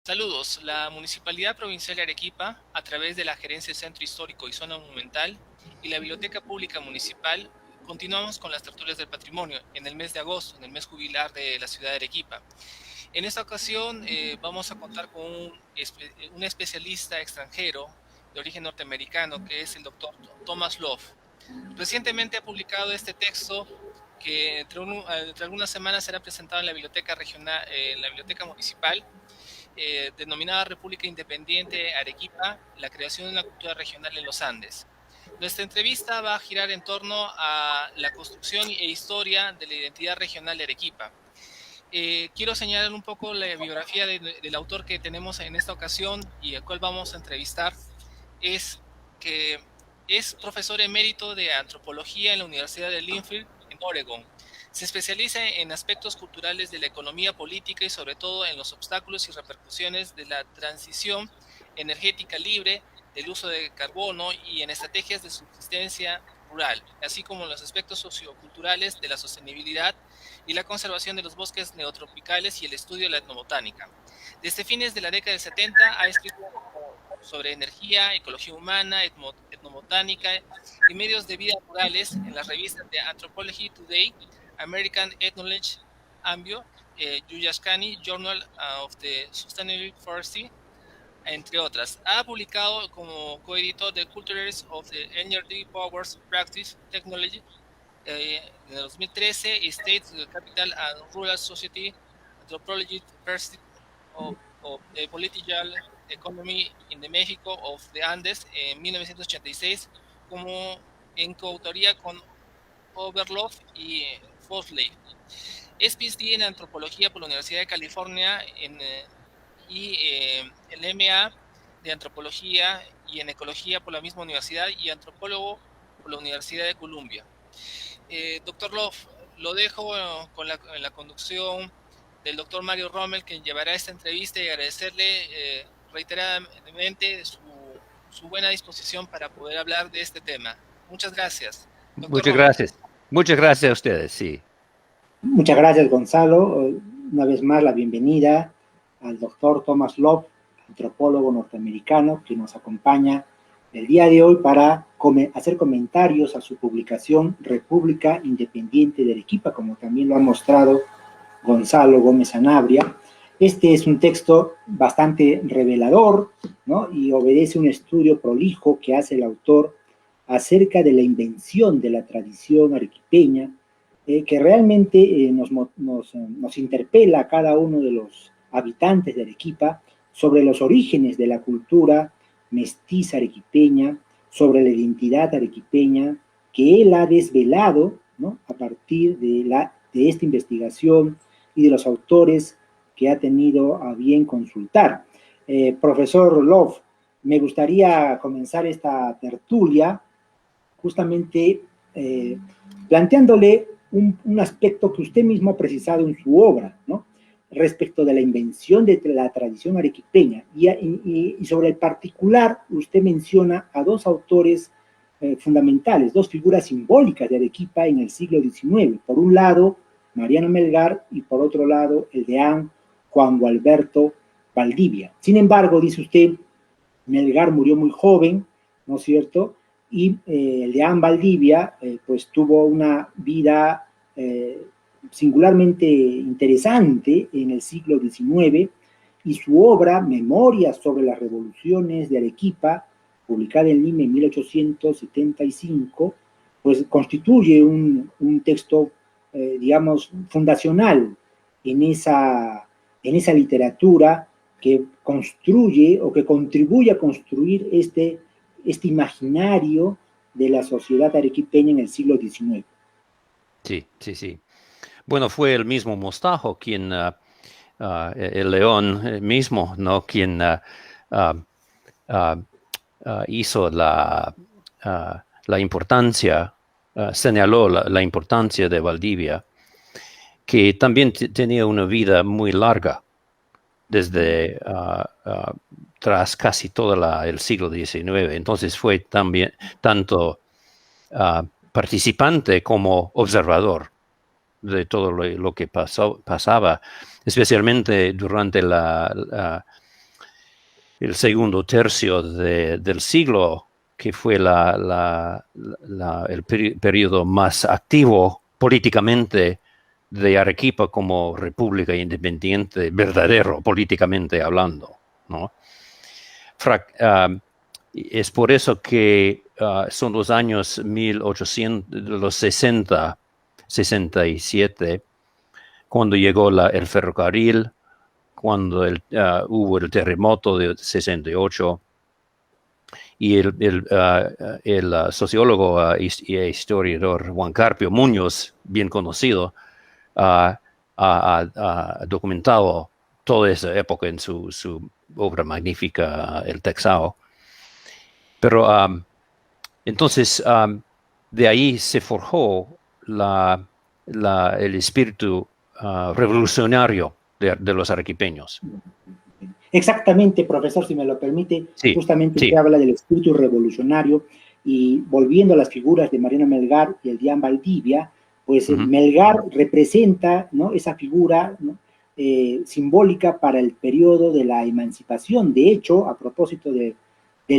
Saludos. La Municipalidad Provincial de Arequipa, a través de la Gerencia del Centro Histórico y Zona Monumental y la Biblioteca Pública Municipal, continuamos con las tertulias del patrimonio en el mes de agosto, en el mes jubilar de la ciudad de Arequipa. En esta ocasión vamos a contar con un especialista extranjero de origen norteamericano, que es el doctor Thomas Love. Recientemente ha publicado este texto que entre algunas semanas será presentado en la biblioteca regional, en la biblioteca municipal, denominada República Independiente Arequipa, la creación de una cultura regional en los Andes. Nuestra entrevista va a girar en torno a la construcción e historia de la identidad regional de Arequipa. Quiero señalar un poco la biografía del autor que tenemos en esta ocasión y al cual vamos a entrevistar. Es que es profesor emérito de antropología en la Universidad de Linfield, en Oregon. Se especializa en aspectos culturales de la economía política y sobre todo en los obstáculos y repercusiones de la transición energética libre, del uso de carbono y en estrategias de subsistencia rural, así como en los aspectos socioculturales de la sostenibilidad y la conservación de los bosques neotropicales y el estudio de la etnobotánica. Desde fines de la década del 70 ha escrito sobre energía, ecología humana, etnobotánica y medios de vida rurales en las revistas de Anthropology Today, American Ethnology, AMBIO, Yuyaskani, Journal of the Sustainable Forestry, entre otras. Ha publicado como coeditor de Cultures of the Energy Powers Practice Technology en el 2013 y State Capital and Rural Society Anthropology Perspective of the Political Economy in the México of the Andes en 1986, como en coautoría con Overloff y Fosley. Es PhD en antropología por la Universidad de California y el MA de antropología y en ecología por la misma universidad y antropólogo por la Universidad de Columbia. Doctor Love, lo dejo con la conducción del doctor Mario Rommel, quien llevará esta entrevista, y agradecerle reiteradamente su buena disposición para poder hablar de este tema. Muchas gracias. Doctor Muchas Rommel. gracias. Muchas gracias a ustedes, sí. Muchas gracias, Gonzalo. Una vez más, la bienvenida al doctor Thomas Love, antropólogo norteamericano, que nos acompaña el día de hoy para hacer comentarios a su publicación República Independiente de Arequipa, como también lo ha mostrado Gonzalo Gómez Sanabria. Este es un texto bastante revelador, ¿no? Y obedece un estudio prolijo que hace el autor acerca de la invención de la tradición arequipeña, que realmente nos interpela a cada uno de los habitantes de Arequipa sobre los orígenes de la cultura mestiza arequipeña, sobre la identidad arequipeña que él ha desvelado, ¿no?, a partir de esta investigación y de los autores que ha tenido a bien consultar. Profesor Love, me gustaría comenzar esta tertulia justamente planteándole un aspecto que usted mismo ha precisado en su obra, ¿no?, respecto de la invención de la tradición arequipeña. Y sobre el particular, usted menciona a dos autores fundamentales, dos figuras simbólicas de Arequipa en el siglo XIX. Por un lado, Mariano Melgar, y por otro lado, el deán Juan Gualberto Valdivia. Sin embargo, dice usted, Melgar murió muy joven, ¿no es cierto?, y el deán Valdivia pues tuvo una vida singularmente interesante en el siglo XIX, y su obra, Memorias sobre las Revoluciones de Arequipa, publicada en Lima en 1875, pues constituye un texto, digamos, fundacional en esa literatura que construye o que contribuye a construir este imaginario de la sociedad arequipeña en el siglo XIX. Sí, sí, sí. Bueno, fue el mismo Mostajo quien, el León mismo, ¿no?, quien hizo la importancia, señaló la importancia de Valdivia, que también tenía una vida muy larga, desde tras casi todo el siglo XIX. Entonces fue también tanto participante como observador de todo lo que pasaba, especialmente durante el segundo tercio del siglo, que fue el periodo más activo políticamente de Arequipa como república independiente, verdadero políticamente hablando, ¿no? Es por eso que son los años 1860, 67, cuando llegó el ferrocarril, cuando hubo el terremoto de 68, y el sociólogo e historiador Juan Carpio Muñoz, bien conocido, ha documentado toda esa época en su obra magnífica, El Texao. Pero entonces de ahí se forjó el espíritu revolucionario de los arequipeños. Exactamente, profesor, si me lo permite, Sí, justamente sí. usted habla del espíritu revolucionario, y volviendo a las figuras de Mariano Melgar y el Deán Valdivia, pues Melgar representa, ¿no?, esa figura, ¿no?, simbólica para el periodo de la emancipación. De hecho, a propósito del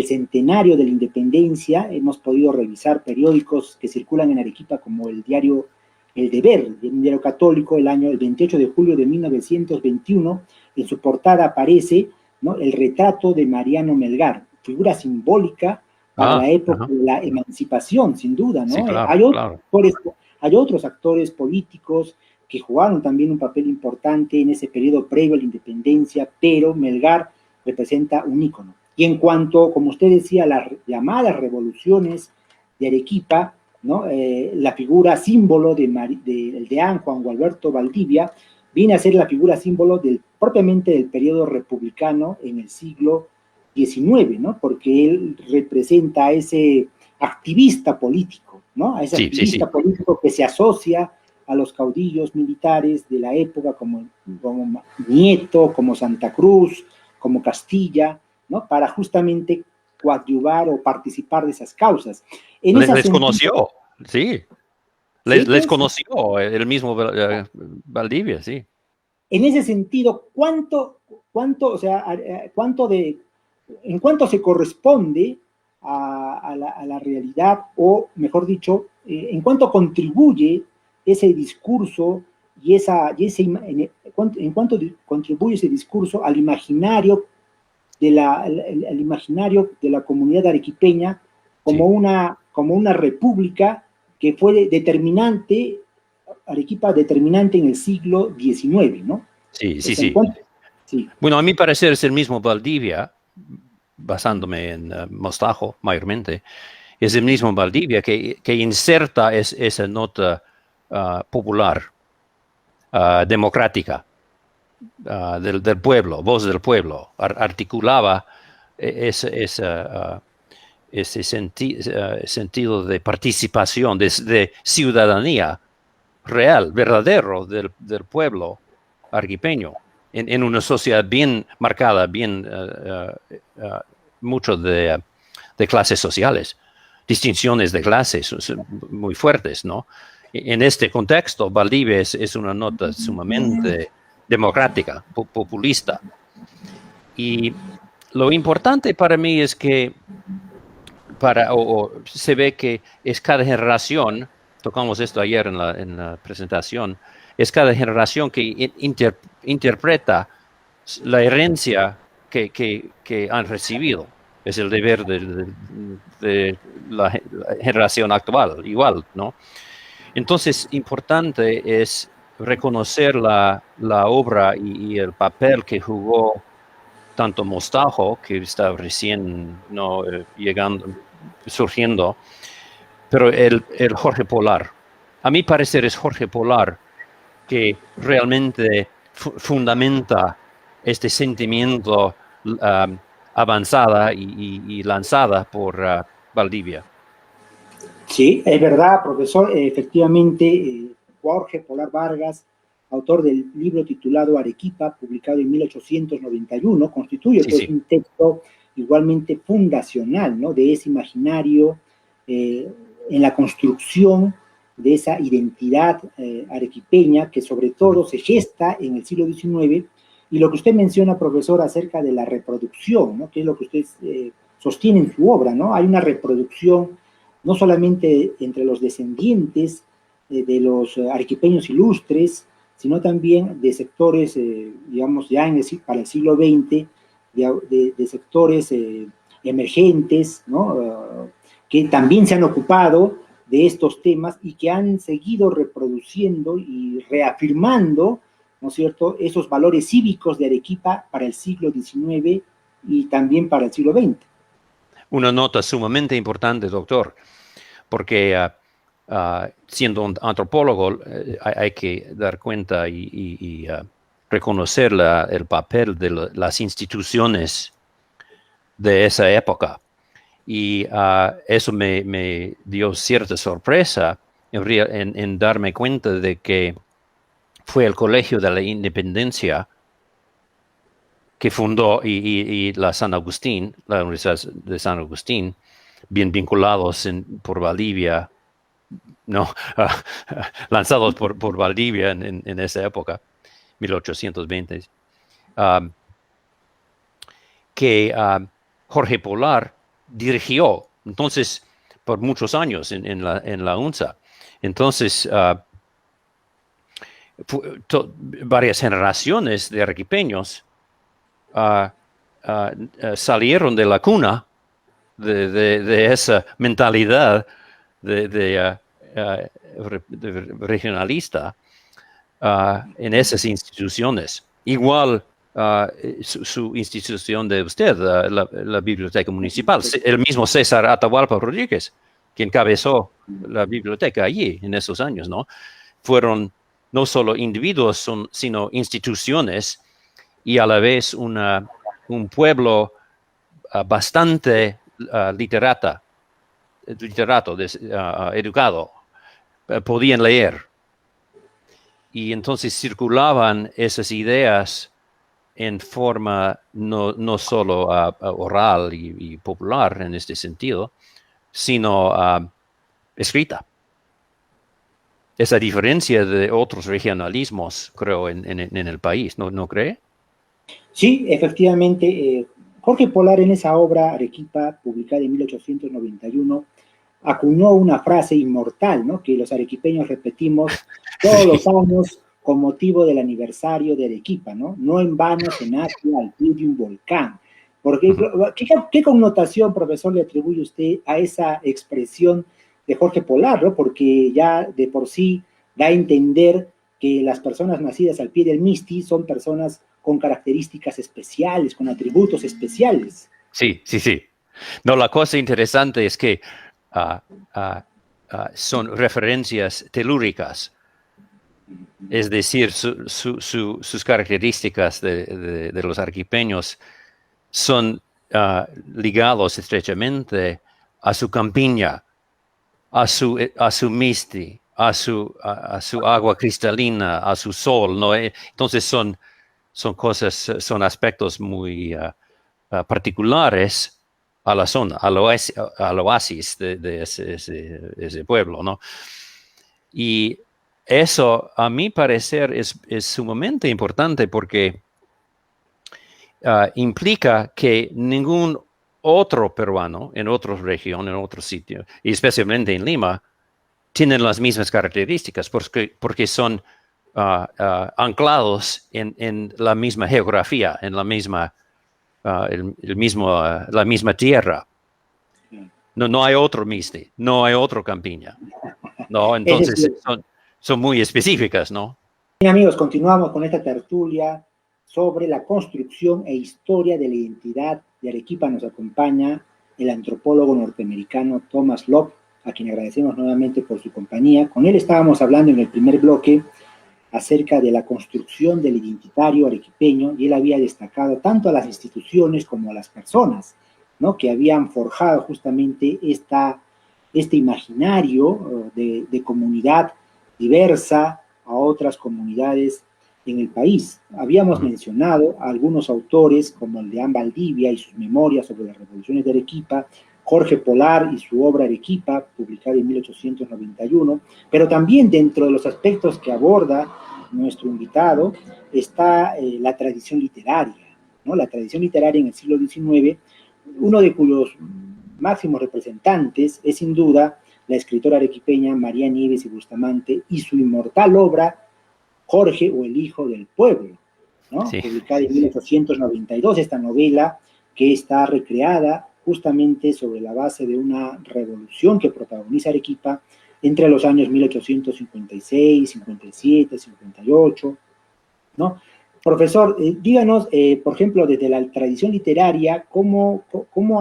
centenario de la independencia, hemos podido revisar periódicos que circulan en Arequipa, como el diario El Deber, un diario católico, el 28 de julio de 1921, en su portada aparece, ¿no?, el retrato de Mariano Melgar, figura simbólica para la época de la emancipación, sin duda, ¿no? Sí, claro, hay otros actores políticos que jugaron también un papel importante en ese periodo previo a la independencia, pero Melgar representa un ícono. Y en cuanto, como usted decía, a las llamadas revoluciones de Arequipa, ¿no?, la figura símbolo del deán Juan Gualberto Valdivia viene a ser la figura símbolo propiamente del periodo republicano en el siglo XIX, ¿no?, porque él representa a ese activista político, ¿no?, a ese activista político que se asocia a los caudillos militares de la época, como Nieto, como Santa Cruz, como Castilla, ¿no?, para justamente coadyuvar o participar de esas causas. Les conoció, sí. Les conoció el mismo Valdivia, sí. En ese sentido, ¿en cuánto se corresponde a la realidad, o mejor dicho, en cuánto contribuye ese discurso en cuánto contribuye ese discurso al imaginario de la comunidad arequipeña como una república que fue determinante, Arequipa determinante en el siglo XIX, ¿no? Sí. Bueno, a mi parecer es el mismo Valdivia, basándome en Mostajo mayormente, es el mismo Valdivia que inserta esa nota popular, democrática, del pueblo, voz del pueblo, articulaba ese sentido de participación, de ciudadanía real, verdadero del pueblo arequipeño, en una sociedad bien marcada, mucho de clases sociales, distinciones de clases muy fuertes, ¿no? En este contexto, Valdivia es una nota sumamente democrática, populista. Y lo importante para mí es que se ve que es cada generación, tocamos esto ayer en la presentación, es cada generación que interpreta la herencia que han recibido. Es el deber de la generación actual, igual, ¿no? Entonces, importante es reconocer la obra y el papel que jugó tanto Mostajo, que está recién surgiendo, pero el Jorge Polar. A mi parecer es Jorge Polar que realmente fundamenta este sentimiento avanzada y lanzada por Valdivia. Sí, es verdad, profesor. Efectivamente, Jorge Polar Vargas, autor del libro titulado Arequipa, publicado en 1891, constituye un texto igualmente fundacional, ¿no?, de ese imaginario en la construcción de esa identidad arequipeña, que sobre todo se gesta en el siglo XIX Y lo que usted menciona, profesor, acerca de la reproducción, ¿no? Que es lo que usted sostiene en su obra, ¿no? Hay una reproducción no solamente entre los descendientes de los arequipeños ilustres, sino también de sectores, digamos, ya para el siglo XX, de sectores emergentes, ¿no? Que también se han ocupado de estos temas y que han seguido reproduciendo y reafirmando, ¿no es cierto?, esos valores cívicos de Arequipa para el siglo XIX y también para el siglo XX. Una nota sumamente importante, doctor, porque siendo un antropólogo hay que dar cuenta y reconocer el papel de las instituciones de esa época. Y eso me dio cierta sorpresa en darme cuenta de que fue el Colegio de la Independencia que fundó y la San Agustín, la Universidad de San Agustín, bien vinculados por Valdivia, no, lanzados por Valdivia en esa época, 1820, que Jorge Polar dirigió, entonces, por muchos años en la UNSA. Entonces, varias generaciones de arequipeños salieron de la cuna de esa mentalidad de regionalista en esas instituciones. Igual su institución de usted, la Biblioteca Municipal, el mismo César Atahualpa Rodríguez, que encabezó la biblioteca allí en esos años, ¿no? Fueron no solo individuos, sino instituciones y a la vez un pueblo bastante literato, educado, podían leer. Y entonces circulaban esas ideas en forma no solo oral y popular en este sentido, sino escrita. Esa diferencia de otros regionalismos, creo, en el país, ¿no cree? Sí, efectivamente, Jorge Polar en esa obra, Arequipa, publicada en 1891, acuñó una frase inmortal, ¿no?, que los arequipeños repetimos todos los años con motivo del aniversario de Arequipa, ¿no? No en vano se nace al pie de un volcán. Porque, ¿qué connotación, profesor, le atribuye usted a esa expresión de Jorge Polar, ¿no? Porque ya de por sí da a entender que las personas nacidas al pie del Misti son personas con características especiales, con atributos especiales. Sí. No, la cosa interesante es que son referencias telúricas, es decir, sus características de los arequipeños son ligados estrechamente a su campiña, a su misti, a su agua cristalina, a su sol, ¿no? Entonces son aspectos muy particulares a la zona, al oasis de ese pueblo, ¿no? Y eso, a mi parecer, es sumamente importante porque implica que ningún otro peruano en otra región, en otro sitio, y especialmente en Lima, tienen las mismas características porque son anclados en la misma geografía, en la misma la misma tierra. No hay otro Misti, no hay otro Campiña. No, entonces son muy específicas, ¿no? Bien, amigos, continuamos con esta tertulia sobre la construcción e historia de la identidad de Arequipa. Nos acompaña el antropólogo norteamericano Thomas Lopp, a quien agradecemos nuevamente por su compañía. Con él estábamos hablando en el primer bloque acerca de la construcción del identitario arequipeño, y él había destacado tanto a las instituciones como a las personas, ¿no?, que habían forjado justamente este imaginario de comunidad diversa a otras comunidades en el país. Habíamos mencionado a algunos autores como el de Leán Valdivia y sus memorias sobre las revoluciones de Arequipa, Jorge Polar y su obra Arequipa, publicada en 1891, pero también dentro de los aspectos que aborda nuestro invitado, está la tradición literaria, ¿no? La tradición literaria en el siglo XIX, uno de cuyos máximos representantes es sin duda la escritora arequipeña María Nieves y Bustamante y su inmortal obra Jorge o el Hijo del Pueblo, ¿no? Sí. Publicada en 1892, esta novela que está recreada justamente sobre la base de una revolución que protagoniza Arequipa entre los años 1856, 57, 58, ¿no? Profesor, díganos, por ejemplo, desde la tradición literaria, ¿cómo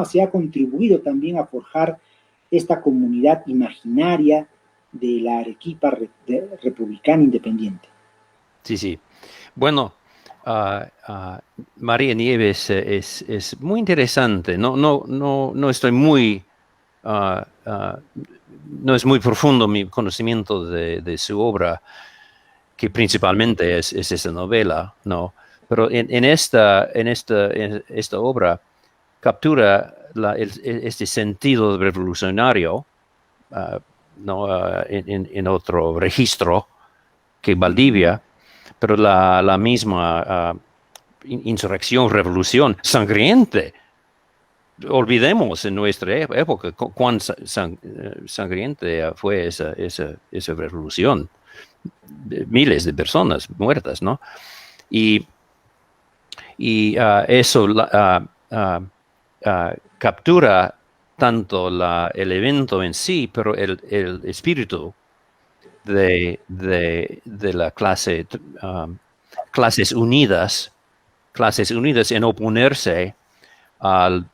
se ha contribuido también a forjar esta comunidad imaginaria de la Arequipa republicana independiente? Sí, sí. Bueno, María Nieves es muy interesante. No estoy muy, no es muy profundo mi conocimiento de su obra, que principalmente es esa novela, ¿no? Pero en esta obra captura este sentido revolucionario, ¿no? En otro registro que Valdivia, pero la misma insurrección, revolución sangriente. Olvidemos en nuestra época cuán sangrienta fue esa revolución. Miles de personas muertas, ¿no? Y eso captura tanto el evento en sí, pero el espíritu de la clases unidas en oponerse al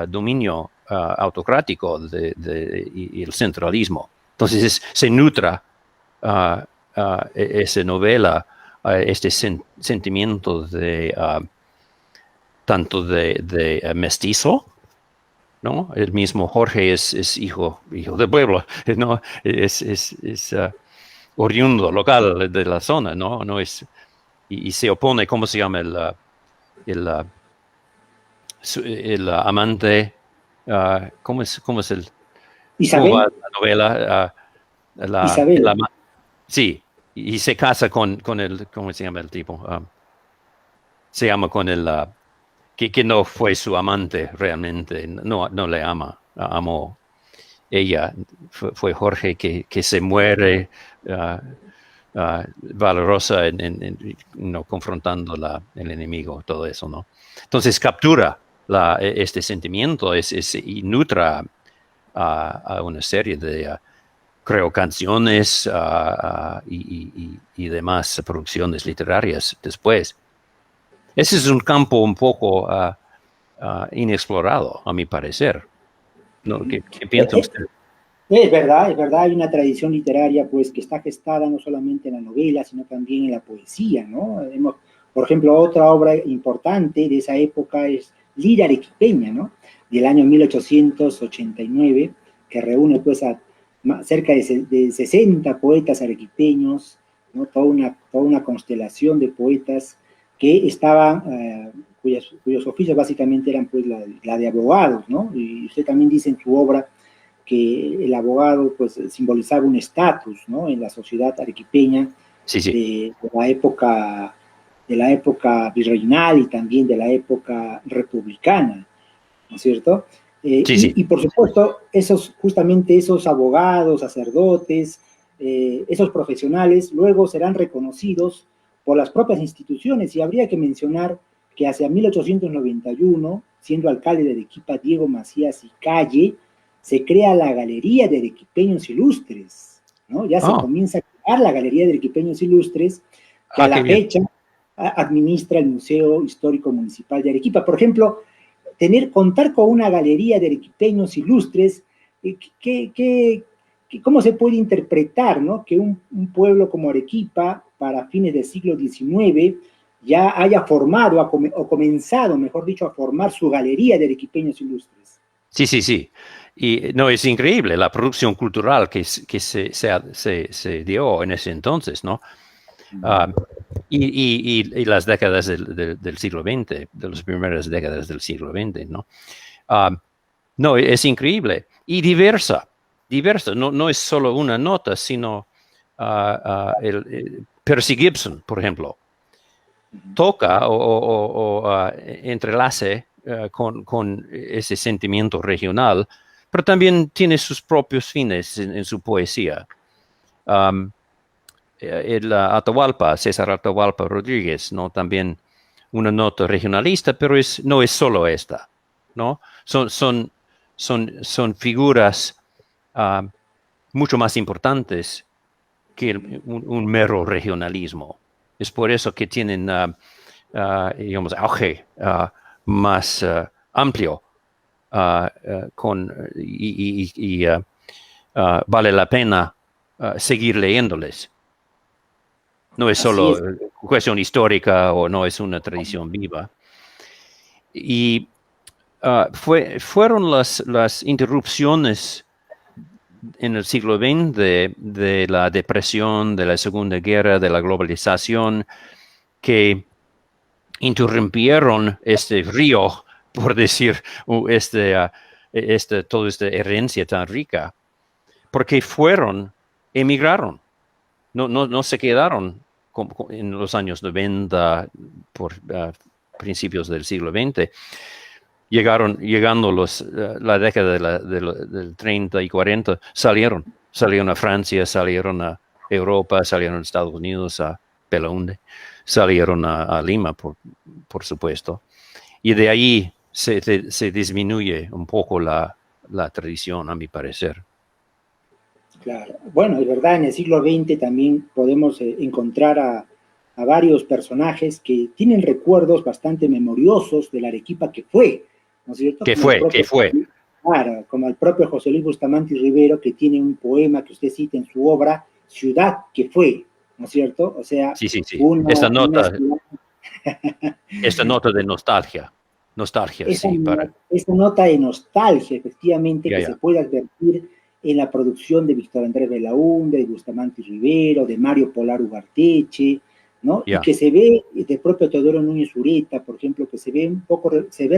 dominio autocrático y el centralismo. Entonces se nutra esa novela, este sentimiento de tanto de mestizo, ¿no? El mismo Jorge es hijo del pueblo, ¿no? Es oriundo local de la zona, ¿no? No es, y se opone, ¿cómo se llama? El amante, ¿cómo es el? Isabel. ¿Cómo va la novela? Isabel. Sí, y se casa con el, ¿cómo se llama el tipo? Se llama con el, que no fue su amante realmente, no le amó ella, fue Jorge que se muere valerosa no confrontando el enemigo, todo eso, ¿no? Entonces captura este sentimiento y nutra a una serie de creo canciones y demás producciones literarias después. Ese es un campo un poco inexplorado, a mi parecer. ¿No? ¿Qué piensa usted? Es verdad, hay una tradición literaria pues que está gestada no solamente en la novela, sino también en la poesía, ¿no? Por ejemplo, otra obra importante de esa época es Lira Arequipeña, ¿no? Del año 1889, que reúne pues a cerca de 60 poetas arequipeños, ¿no? Toda una constelación de poetas que estaban, cuyos oficios básicamente eran pues la de abogados, ¿no? Y usted también dice en su obra que el abogado pues simbolizaba un estatus, ¿no? En la sociedad arequipeña, sí. De la época virreinal y también de la época republicana, ¿no es cierto? Sí. Y por supuesto, justamente esos abogados, sacerdotes, esos profesionales, luego serán reconocidos por las propias instituciones, y habría que mencionar que hacia 1891, siendo alcalde de Arequipa Diego Macías y Calle, se crea la Galería de Arequipeños Ilustres, ¿no? Ya se comienza a crear la Galería de Arequipeños Ilustres, que a la fecha administra el Museo Histórico Municipal de Arequipa. Por ejemplo, contar con una galería de arequipeños ilustres, ¿cómo se puede interpretar, ¿no? Que un pueblo como Arequipa, para fines del siglo XIX, ya haya formado o comenzado, mejor dicho, a formar su galería de arequipeños ilustres? Sí. Y no, es increíble la producción cultural que se dio en ese entonces, ¿no? Y las décadas del siglo XX, de las primeras décadas del siglo XX, ¿no? No, es increíble y diversa. No es solo una nota, sino Percy Gibson, por ejemplo, toca o entrelace con ese sentimiento regional, pero también tiene sus propios fines en su poesía. El Atahualpa, César Atahualpa Rodríguez, ¿no? También una nota regionalista, pero no es solo esta, ¿no? Son figuras mucho más importantes que un mero regionalismo. Es por eso que tienen, digamos, auge más amplio vale la pena seguir leyéndoles. No es solo cuestión histórica o no es una tradición viva. Y fueron las interrupciones en el siglo XX de la depresión, de la Segunda Guerra, de la globalización, que interrumpieron este río, por decir, toda esta herencia tan rica, porque emigraron. No se quedaron en los años 90, por principios del siglo XX. Llegando la década del 30 y 40, salieron a Francia, salieron a Europa, salieron a Estados Unidos, a Belaúnde, salieron a Lima, por supuesto. Y de ahí se disminuye un poco la tradición, a mi parecer. Claro. Bueno, es verdad, en el siglo XX también podemos encontrar a varios personajes que tienen recuerdos bastante memoriosos de la Arequipa que fue, ¿no es cierto? ¿Qué fue? Claro, como el propio José Luis Bustamante Rivero, que tiene un poema que usted cita en su obra, Ciudad que fue, ¿no es cierto? O sea, sí. Esta nota de nostalgia. Esa nota de nostalgia, efectivamente, se puede advertir en la producción de Víctor Andrés Belaúnde, de Bustamante Rivero, de Mario Polar Ugarteche, ¿no? Y que se ve del propio Teodoro Núñez Ureta, por ejemplo, que se ve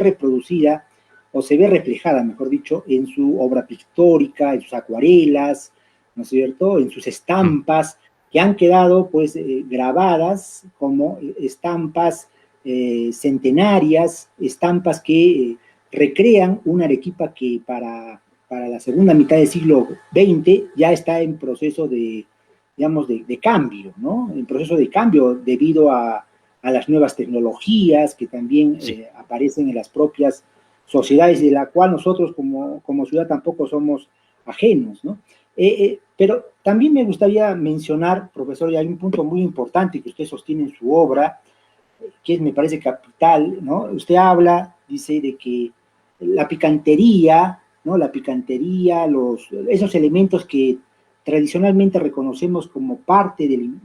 reproducida, o se ve reflejada, mejor dicho, en su obra pictórica, en sus acuarelas, ¿no es cierto?, en sus estampas, que han quedado, pues, grabadas como estampas centenarias, estampas que recrean una Arequipa que para la segunda mitad del siglo XX ya está en proceso de cambio, ¿no? En proceso de cambio debido a las nuevas tecnologías que también aparecen en las propias sociedades, de la cual nosotros como ciudad tampoco somos ajenos, ¿no? Pero también me gustaría mencionar, profesor, y hay un punto muy importante que usted sostiene en su obra, que me parece capital, ¿no? Usted habla, dice, de que la picantería, ¿no? La picantería, esos elementos que tradicionalmente reconocemos como parte del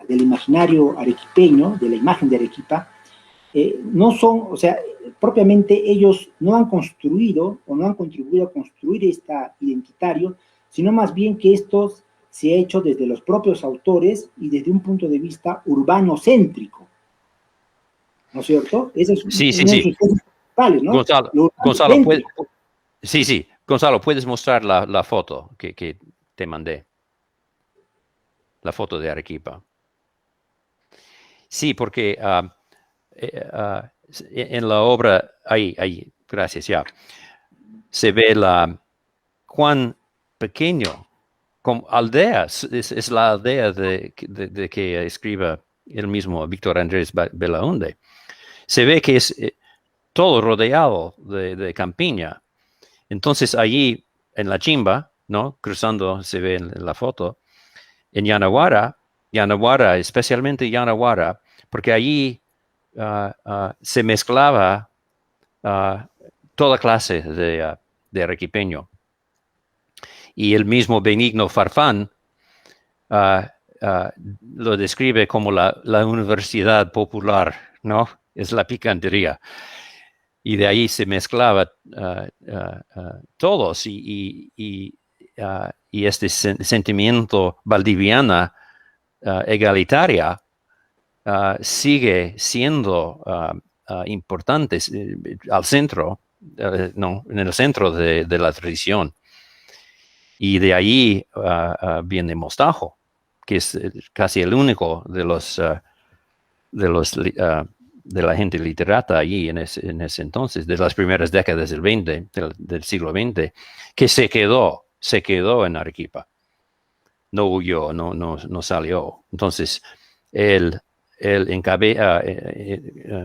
imaginario arequipeño, de la imagen de Arequipa, no son, o sea, propiamente ellos no han construido o no han contribuido a construir esta identitario, sino más bien que esto se ha hecho desde los propios autores y desde un punto de vista urbano-céntrico, ¿no es cierto? Ese es sí. principales, ¿no? Gonzalo, Gonzalo, ¿puedes mostrar la foto que te mandé? La foto de Arequipa. Sí, porque en la obra, ahí, gracias, ya, se ve cuán pequeño, como aldea, es la aldea de que escribe el mismo Víctor Andrés Belaúnde. Se ve que es todo rodeado de campiña. Entonces allí en la Chimba, ¿no? Cruzando, se ve en la foto, en Yanaguara, especialmente Yanaguara, porque allí se mezclaba toda clase de arequipeño. Y el mismo Benigno Farfán lo describe como la universidad popular, ¿no? Es la picantería. Y de ahí se mezclaba todos y este sentimiento valdiviana egalitaria sigue siendo importante al centro, en el centro de la tradición. Y de ahí viene Mostajo, que es casi el único de la gente literata allí en ese entonces, de las primeras décadas del siglo XX, que se quedó en Arequipa. No huyó, no salió. Entonces, él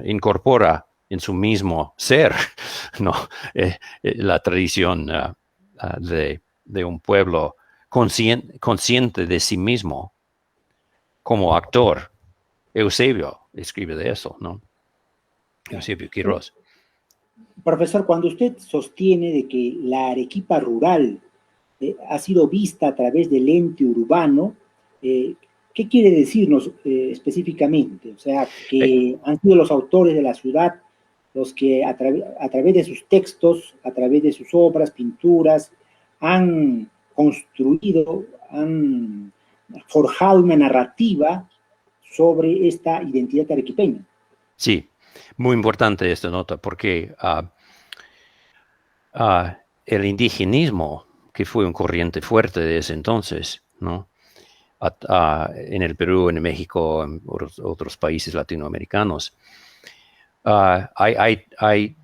incorpora en su mismo ser, ¿no? La tradición de un pueblo consciente de sí mismo como actor. Eusebio escribe de eso, ¿no? Eusebio Quirós. Profesor, cuando usted sostiene de que la Arequipa rural ha sido vista a través del ente urbano, ¿qué quiere decirnos específicamente? O sea, que han sido los autores de la ciudad los que a través de sus textos, a través de sus obras, pinturas, han construido, han forjado una narrativa sobre esta identidad arequipeña. Sí, muy importante esta nota, porque el indigenismo, que fue un corriente fuerte de ese entonces, ¿no? En el Perú, en México, en otros países latinoamericanos, hay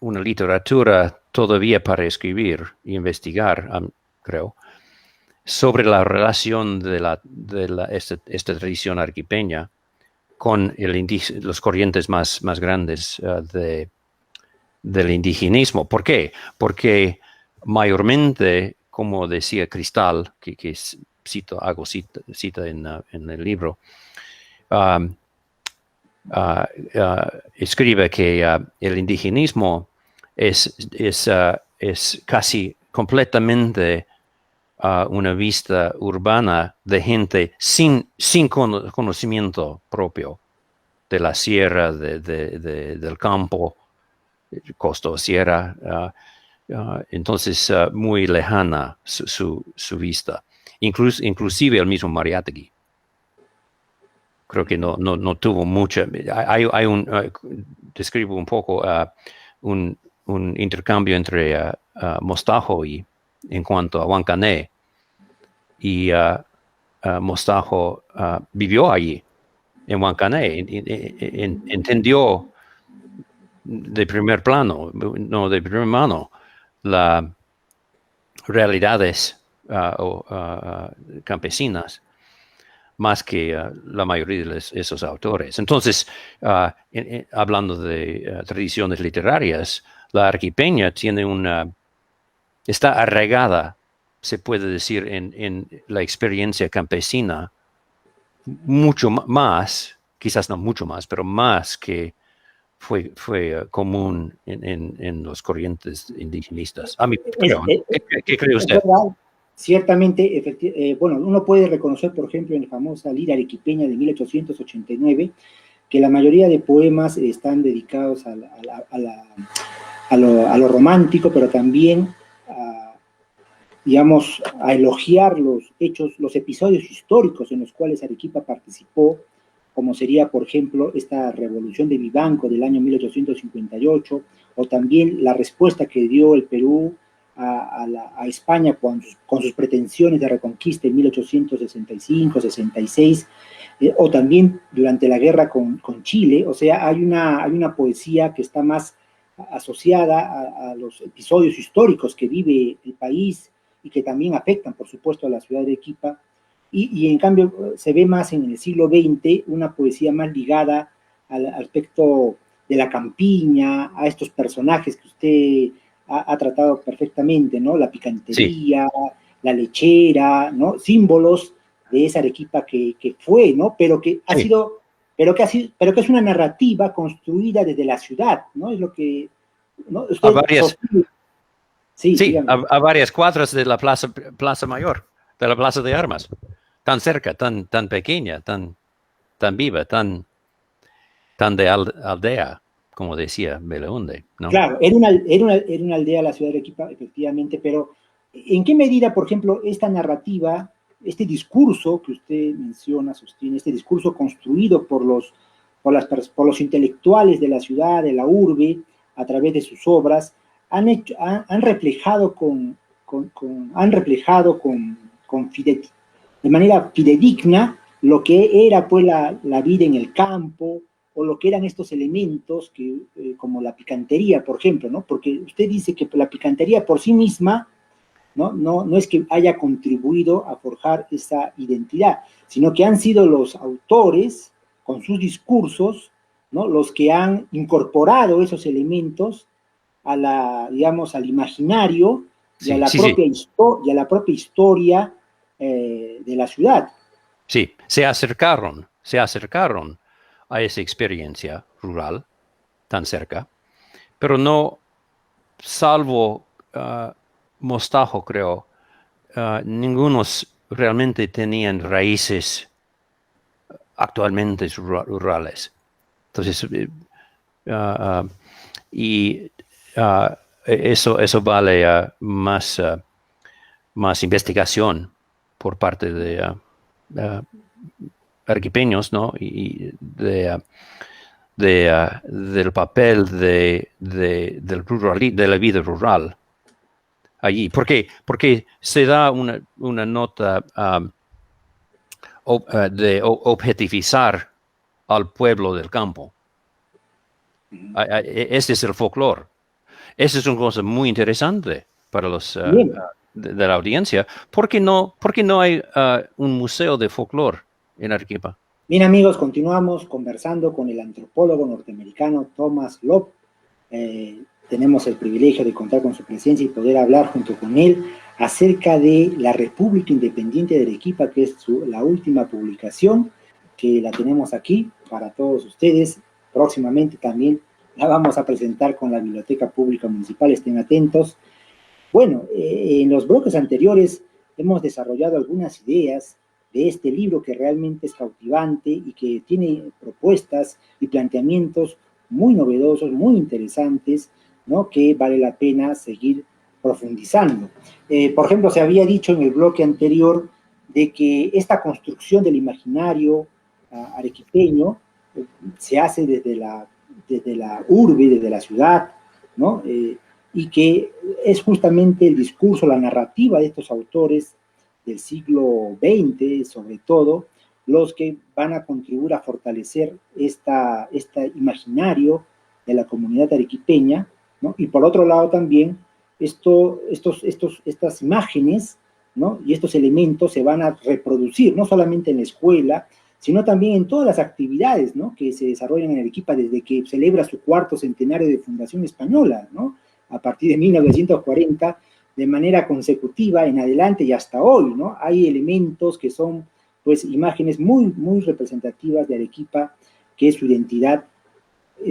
una literatura todavía para escribir e investigar, creo, sobre la relación de esta tradición arequipeña con los corrientes más grandes del indigenismo. ¿Por qué? Porque mayormente, como decía Cristal, que hago cita en el libro, escribe que el indigenismo es casi completamente una vista urbana de gente sin conocimiento propio de la sierra, del campo, costa o sierra, entonces muy lejana su vista. Inclusive el mismo Mariátegui. Creo que no tuvo mucha. Describo un poco un intercambio entre Mostajo en cuanto a Huancané, y Mostajo vivió allí, en Huancané, entendió de primer plano, no de primera mano, las realidades campesinas, más que la mayoría de esos autores. Entonces, hablando de tradiciones literarias, la arequipeña está arraigada, se puede decir, en la experiencia campesina, mucho más, quizás no mucho más, pero más que fue común en los corrientes indigenistas. ¿Qué cree usted? Es verdad. Ciertamente, bueno, uno puede reconocer, por ejemplo, en la famosa Lira Arequipeña de 1889, que la mayoría de poemas están dedicados a lo romántico, pero también digamos, a elogiar los hechos, los episodios históricos en los cuales Arequipa participó, como sería, por ejemplo, esta revolución de Vivanco del año 1858, o también la respuesta que dio el Perú a España con sus pretensiones de reconquista en 1865-66, o también durante la guerra con Chile. O sea, hay una poesía que está más asociada a los episodios históricos que vive el país y que también afectan, por supuesto, a la ciudad de Arequipa. Y en cambio se ve más en el siglo XX una poesía más ligada al aspecto de la campiña, a estos personajes que usted ha tratado perfectamente, ¿no? La picantería, sí, la lechera, ¿no? Símbolos de esa Arequipa que fue, ¿no? Pero que ha sido, pero que es una narrativa construida desde la ciudad, ¿no? Es lo que, ¿no? Usted a varias cuadras de la Plaza Mayor, de la Plaza de Armas, tan cerca, tan pequeña, tan viva, tan de aldea, como decía Belaunde, ¿no? Claro, era una aldea la ciudad de Arequipa, efectivamente, pero ¿en qué medida, por ejemplo, esta narrativa, este discurso que usted menciona, sostiene, este discurso construido por los intelectuales de la ciudad, de la urbe, a través de sus obras, han reflejado con de manera fidedigna lo que era pues la vida en el campo, o lo que eran estos elementos que, como la picantería, por ejemplo, ¿no? Porque usted dice que la picantería por sí misma no es que haya contribuido a forjar esa identidad, sino que han sido los autores, con sus discursos, ¿no? Los que han incorporado esos elementos digamos, al imaginario y a la propia historia de la ciudad. Sí, se acercaron a esa experiencia rural tan cerca, pero no, salvo Mostajo, creo, ningunos realmente tenían raíces actualmente rurales. Entonces, y eso vale más investigación por parte de arequipeños, ¿no? Y del papel de la vida rural allí. Porque se da una nota de objetivizar al pueblo del campo. Ese es el folclore. Esa es una cosa muy interesante para los de la audiencia. ¿Por qué no hay un museo de folclore en Arequipa? Bien, amigos, continuamos conversando con el antropólogo norteamericano Thomas Lopp. Tenemos el privilegio de contar con su presencia y poder hablar junto con él acerca de la República Independiente de Arequipa, que es la última publicación, que la tenemos aquí para todos ustedes. Próximamente también la vamos a presentar con la Biblioteca Pública Municipal, estén atentos. Bueno, en los bloques anteriores hemos desarrollado algunas ideas de este libro que realmente es cautivante y que tiene propuestas y planteamientos muy novedosos, muy interesantes, ¿no? Que vale la pena seguir profundizando. Por ejemplo, se había dicho en el bloque anterior de que esta construcción del imaginario arequipeño se hace desde la urbe, desde la ciudad, ¿no? Y que es justamente el discurso, la narrativa de estos autores del siglo XX, sobre todo, los que van a contribuir a fortalecer este imaginario de la comunidad arequipeña, ¿no? Y por otro lado también, estas imágenes, ¿no? Y estos elementos se van a reproducir, no solamente en la escuela, sino también en todas las actividades, ¿no? Que se desarrollan en Arequipa desde que celebra su 4º centenario de fundación española, ¿no? A partir de 1940, de manera consecutiva en adelante y hasta hoy, ¿no? Hay elementos que son, pues, imágenes muy, muy representativas de Arequipa, que es su identidad,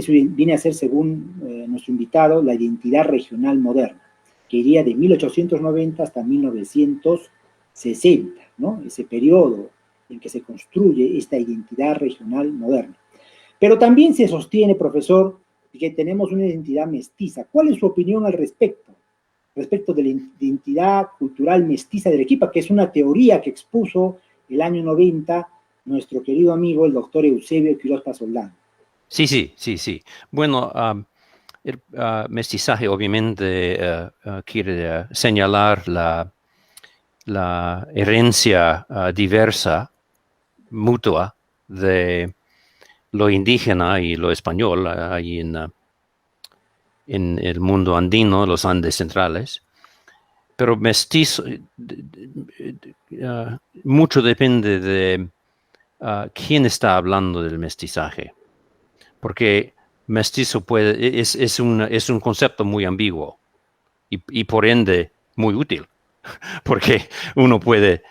viene a ser, según nuestro invitado, la identidad regional moderna, que iría de 1890 hasta 1960, ¿no? Ese periodo en que se construye esta identidad regional moderna. Pero también se sostiene, profesor, que tenemos una identidad mestiza. ¿Cuál es su opinión al respecto de la identidad cultural mestiza de Arequipa, que es una teoría que expuso el año 90 nuestro querido amigo, el doctor Eusebio Quiroz Soldán? Sí. Bueno, el mestizaje obviamente quiere señalar la herencia diversa, mutua, de lo indígena y lo español ahí en el mundo andino, los Andes centrales. Pero mestizo, mucho depende de quién está hablando del mestizaje. Porque mestizo es un concepto muy ambiguo y por ende muy útil. Porque uno puede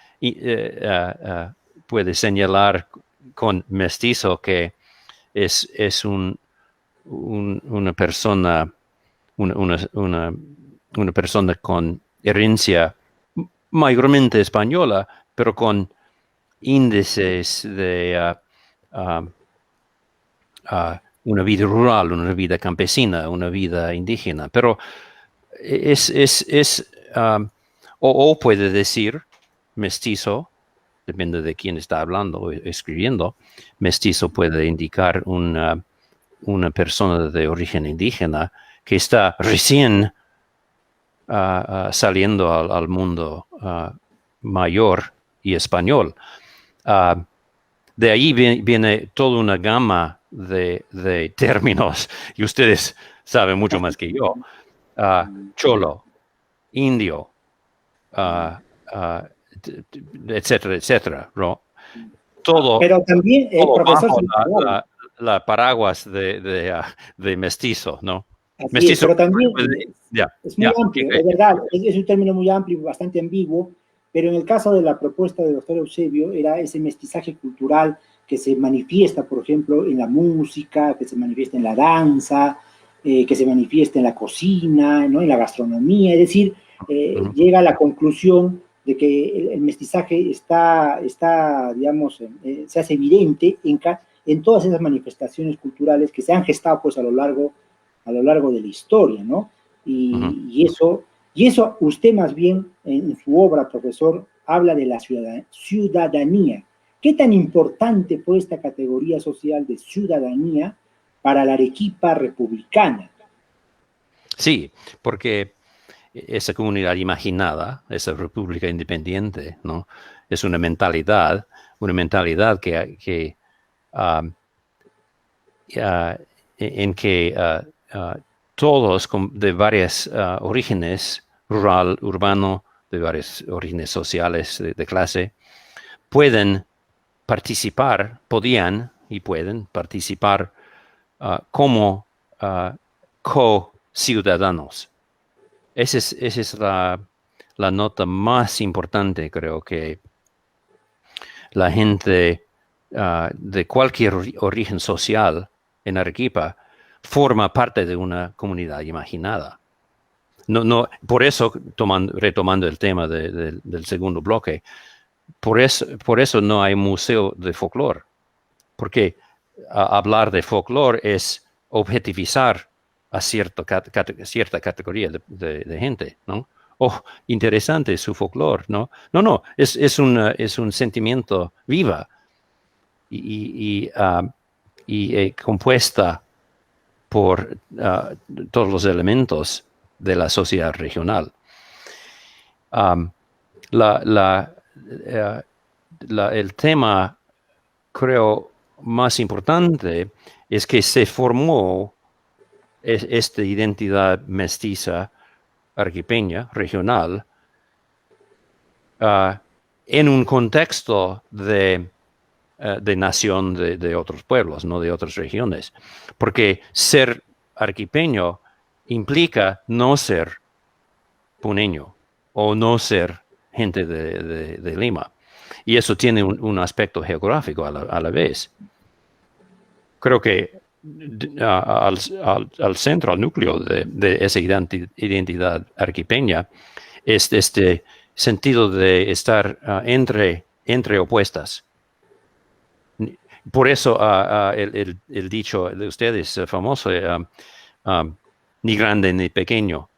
señalar con mestizo que es una persona una persona con herencia mayormente española, pero con índices de una vida rural, una vida campesina, una vida indígena. Pero o puede decir mestizo, depende de quién está hablando o escribiendo. Mestizo puede indicar una persona de origen indígena que está recién saliendo al mundo mayor y español. De ahí viene toda una gama de términos, y ustedes saben mucho más que yo. Cholo, indio, etcétera, etcétera, ¿no? Todo, pero también, todo profesor, bajo la paraguas de mestizo, ¿no? así Mestizo, es, pero también es muy amplio, es verdad, es un término muy amplio, bastante ambiguo, pero en el caso de la propuesta del doctor Eusebio era ese mestizaje cultural que se manifiesta, por ejemplo, en la música, que se manifiesta en la danza, que se manifiesta en la cocina, ¿no? En la gastronomía, es decir, llega a la conclusión de que el mestizaje está digamos, se hace evidente en todas esas manifestaciones culturales que se han gestado pues a lo largo de la historia, ¿no? Y eso usted más bien en su obra, profesor, habla de la ciudadanía. ¿Qué tan importante fue esta categoría social de ciudadanía para la Arequipa republicana? Sí, porque esa comunidad imaginada, esa república independiente, ¿no? Es una mentalidad que en que todos de varios orígenes, rural, urbano, de varios orígenes sociales, de clase, podían y pueden participar como co-ciudadanos. Esa es la nota más importante, creo que la gente de cualquier origen social en Arequipa forma parte de una comunidad imaginada. Por eso, retomando el tema del segundo bloque, por eso no hay museo de folclore, porque hablar de folclore es objetivizar a cierta categoría de gente, ¿no? Oh, interesante su folclore, ¿no? No, es un sentimiento viva y compuesta por todos los elementos de la sociedad regional. El tema, creo, más importante es que se formó esta identidad mestiza arequipeña, regional, en un contexto de nación de otros pueblos, no de otras regiones. Porque ser arequipeño implica no ser puneño o no ser gente de Lima. Y eso tiene un aspecto geográfico a la vez. Creo que al centro, al núcleo de esa identidad arequipeña es este sentido de estar entre opuestas. Por eso el dicho de ustedes famoso, ni grande ni pequeño,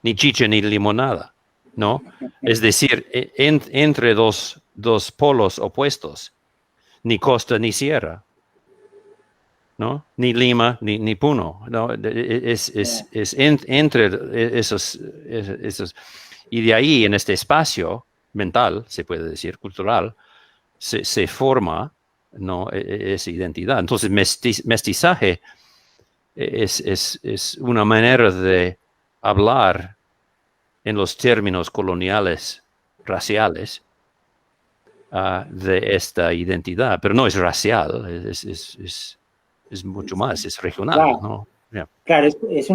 ni chicha ni limonada, ¿no? Es decir, entre dos polos opuestos, ni costa ni sierra, ¿no? Ni Lima ni Puno, ¿no? Es entre esos. Y de ahí, en este espacio mental, se puede decir, cultural, se forma, ¿no? Esa identidad. Entonces, mestizaje es una manera de hablar en los términos coloniales, raciales, de esta identidad, pero no es racial, es mucho más, es regional, claro, ¿no? Yeah. Claro, es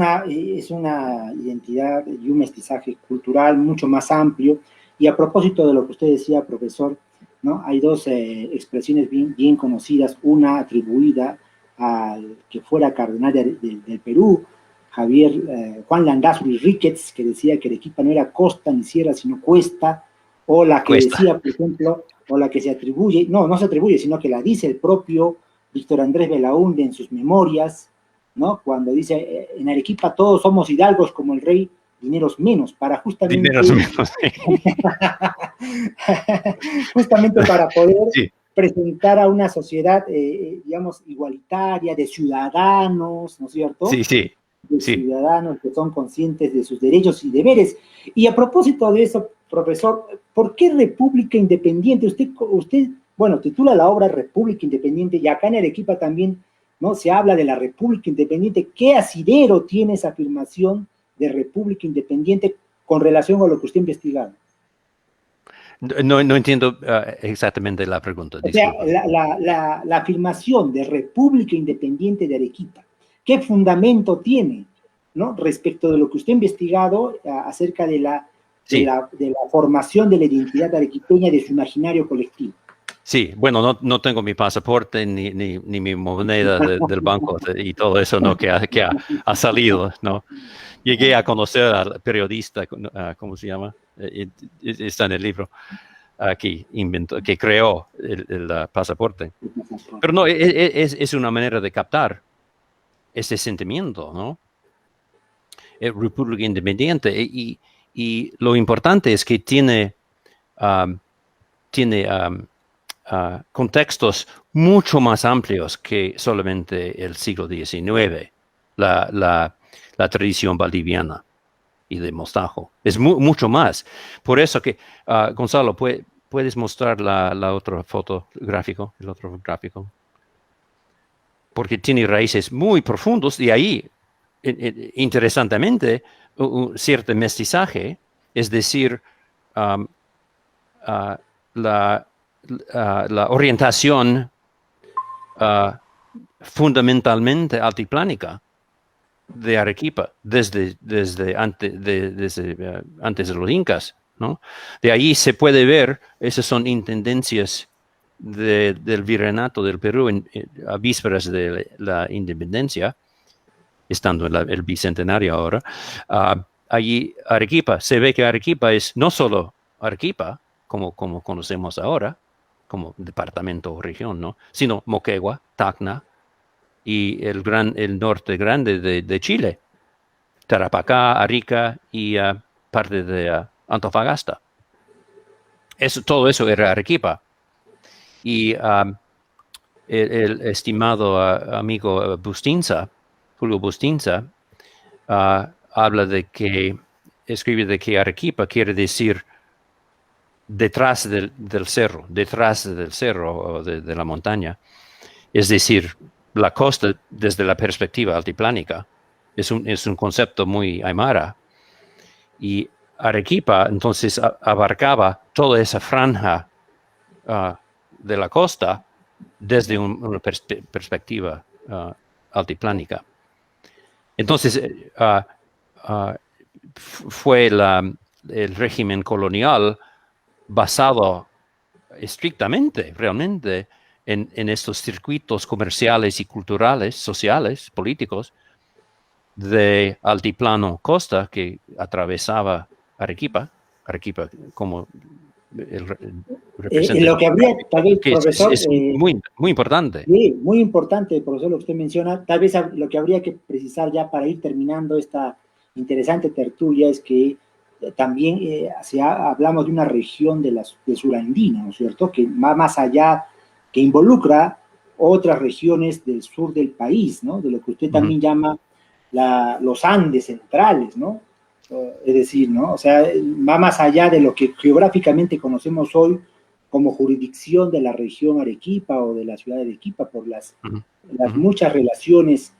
una identidad y un mestizaje cultural mucho más amplio. Y a propósito de lo que usted decía, profesor, ¿no? Hay dos expresiones bien conocidas, una atribuida al que fuera cardenal del Perú, Juan Landázuri Ricketts, que decía que Arequipa no era costa ni sierra, sino cuesta, o la que decía, por ejemplo, o la que se atribuye, no se atribuye, sino que la dice el propio Víctor Andrés Belaúnde en sus memorias, ¿no? Cuando dice, en Arequipa todos somos hidalgos como el rey, dineros menos, para justamente... Dineros menos. justamente para poder sí. presentar a una sociedad, digamos, igualitaria, de ciudadanos, ¿no es cierto? Sí. De ciudadanos que son conscientes de sus derechos y deberes. Y a propósito de eso, profesor, ¿por qué República Independiente? Usted, bueno, titula la obra República Independiente, y acá en Arequipa también, ¿no? Se habla de la República Independiente. ¿Qué asidero tiene esa afirmación de República Independiente con relación a lo que usted ha investigado? No entiendo exactamente la pregunta, O sea, disculpa. la afirmación de República Independiente de Arequipa, ¿qué fundamento tiene, ¿no? Respecto de lo que usted ha investigado acerca de la formación de la identidad arequipeña, de su imaginario colectivo? Sí, bueno, no tengo mi pasaporte ni mi moneda del banco y todo eso, ¿no? Que ha salido, ¿no? Llegué a conocer al periodista, ¿cómo se llama? Está en el libro, que creó el pasaporte. Pero no, es una manera de captar ese sentimiento, ¿no? República Independiente. Y lo importante es que tiene contextos mucho más amplios que solamente el siglo XIX, la tradición valdiviana y de Mostajo. Es mucho más. Por eso que, Gonzalo, ¿puedes mostrar la otra foto gráfico, el otro gráfico? Porque tiene raíces muy profundos y ahí, interesantemente, cierto mestizaje, es decir, la orientación fundamentalmente altiplánica de Arequipa desde antes de los incas, ¿no? De ahí se puede ver, esas son intendencias del virreinato del Perú a vísperas de la independencia, estando en el bicentenario ahora. Allí Arequipa, se ve que Arequipa es no solo Arequipa, como conocemos ahora, como departamento o región, ¿no? Sino Moquegua, Tacna y el norte grande de Chile, Tarapacá, Arica y parte de Antofagasta. Todo eso era Arequipa. Y el estimado amigo Bustinza, Julio Bustinza, escribe de que Arequipa quiere decir detrás del cerro o de la montaña, es decir, la costa desde la perspectiva altiplánica. Es un concepto muy aymara. Y Arequipa entonces abarcaba toda esa franja de la costa desde una perspectiva altiplánica. Entonces, fue el régimen colonial basado estrictamente, realmente, en estos circuitos comerciales y culturales, sociales, políticos, de altiplano costa que atravesaba Arequipa como representa. Lo que habría, tal vez, profesor, es muy, muy importante. Sí, muy importante, profesor, lo que usted menciona. Tal vez lo que habría que precisar ya para ir terminando esta interesante tertulia es que también hablamos de una región del surandino, ¿no es cierto?, que va más allá, que involucra otras regiones del sur del país, ¿no?, de lo que usted también llama los Andes centrales, ¿no? Es decir, ¿no?, o sea, va más allá de lo que geográficamente conocemos hoy como jurisdicción de la región Arequipa o de la ciudad de Arequipa, por las muchas relaciones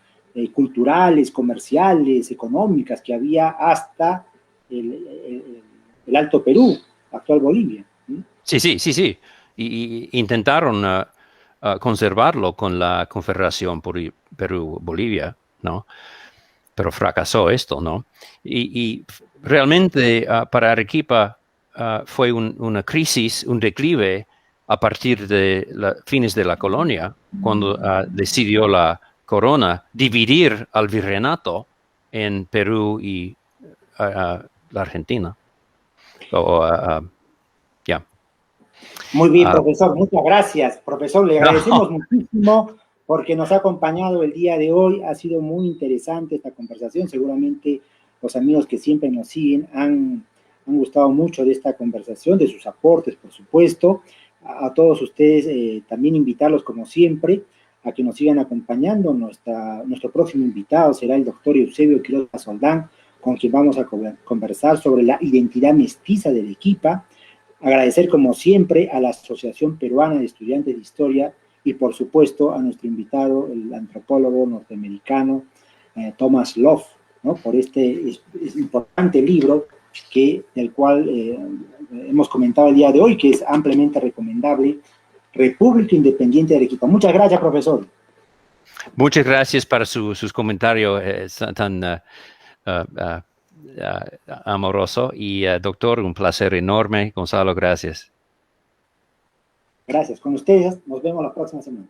culturales, comerciales, económicas que había hasta el Alto Perú, actual Bolivia. Sí. Y intentaron conservarlo con la Confederación Perú-Bolivia, ¿no? Pero fracasó esto, ¿no? Y realmente para Arequipa fue una crisis, un declive a partir de fines de la colonia, cuando decidió la corona dividir al virreinato en Perú y la Argentina. Muy bien, profesor, muchas gracias. Profesor, le agradecemos muchísimo porque nos ha acompañado el día de hoy. Ha sido muy interesante esta conversación. Seguramente los amigos que siempre nos siguen han gustado mucho de esta conversación, de sus aportes, por supuesto. A todos ustedes también invitarlos, como siempre, a que nos sigan acompañando. Nuestro próximo invitado será el doctor Eusebio Quiroga Soldán, con quien vamos a conversar sobre la identidad mestiza de Arequipa. Agradecer, como siempre, a la Asociación Peruana de Estudiantes de Historia y, por supuesto, a nuestro invitado, el antropólogo norteamericano Thomas Love, ¿no? Por este importante libro del cual hemos comentado el día de hoy, que es ampliamente recomendable, República Independiente de Arequipa. Muchas gracias, profesor. Muchas gracias por sus comentarios tan amoroso. Y, doctor, un placer enorme. Gonzalo, gracias. Gracias. Con ustedes nos vemos la próxima semana.